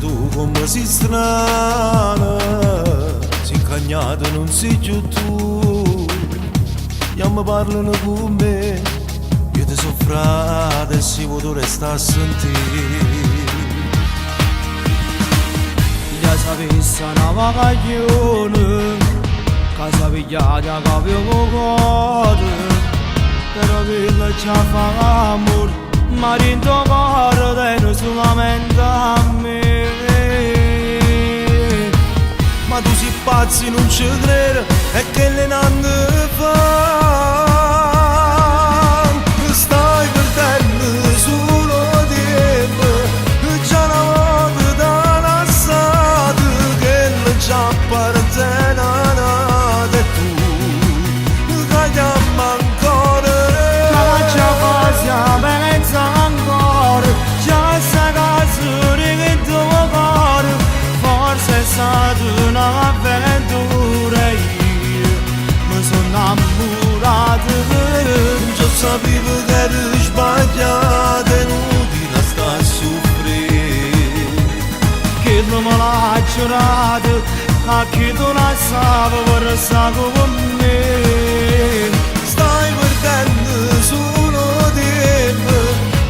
tu come sei strana, sei incagnata non sei più tu. E mi parlano con me, io ti soffrate e si può restare a sentire. Ya sapessi una vacazione, casa pigliata che avevo cuore, però quello ci fa amore, ma rinto cuore te solamente a me. Ma tu sei pazzo non ci credo, è che le nanne fa. Stai perdendo solo tempo, già una volta da lasciato, che le già appartiene a te tu, che chiama ancora. Ma faccia cosa pensa ancora, già sta casa che tuo cuore, forse è stata un'avventura, io mi sono innamorato. Già sapevo che eri sbagliata e inutile sta a soffrire. Che non me l'ha giurato, a chi tu la sapevo per stare con me. Stai perdendo solo tempo,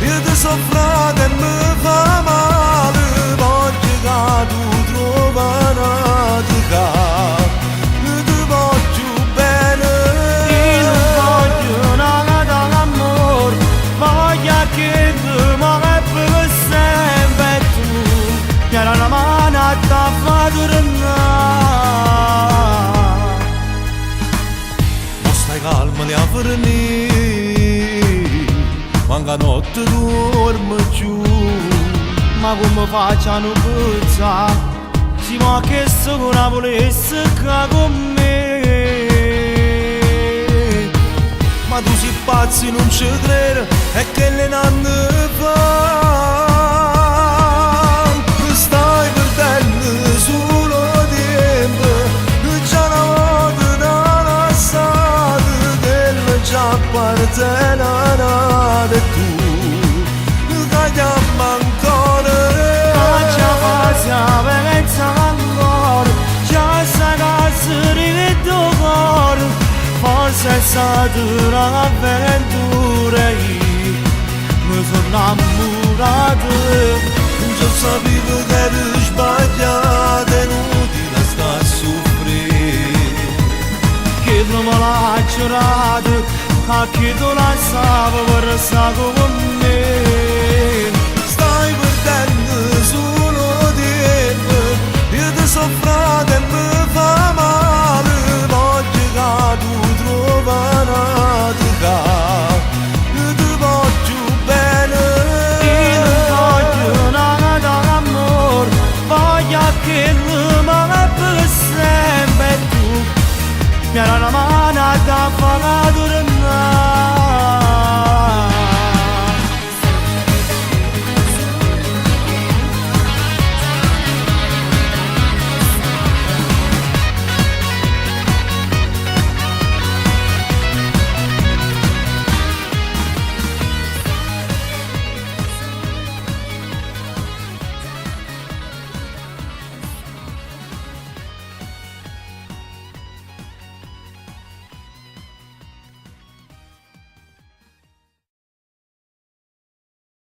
io ti soffro e mi fa male. Voglio che tu trovi una tua, ti voglio bene. Io non voglio una d'amore, voglio che tu mi per sempre tu, mi era una mano a te fa tornare. Ma stai calma le a fornire, manca notte dormo giù. Ma come faccio a non pensare, si può che una volesse che con me. Ma tu sei pazzo non ci credo, è che le nanne fa. Stai perdendo solo tempo, già una volta da lasciato, che le già appartiene a te tu, che chiama ancora. Faccia cosa pensa ancora, già sta casa di tuo cuore, forse è stata un'avventura, io mi sono innamorato. Già sapevo che eri sbagliata e inutile sta a soffrire. Che non me l'ha giurato, a chi tu la sapevo per stare con me.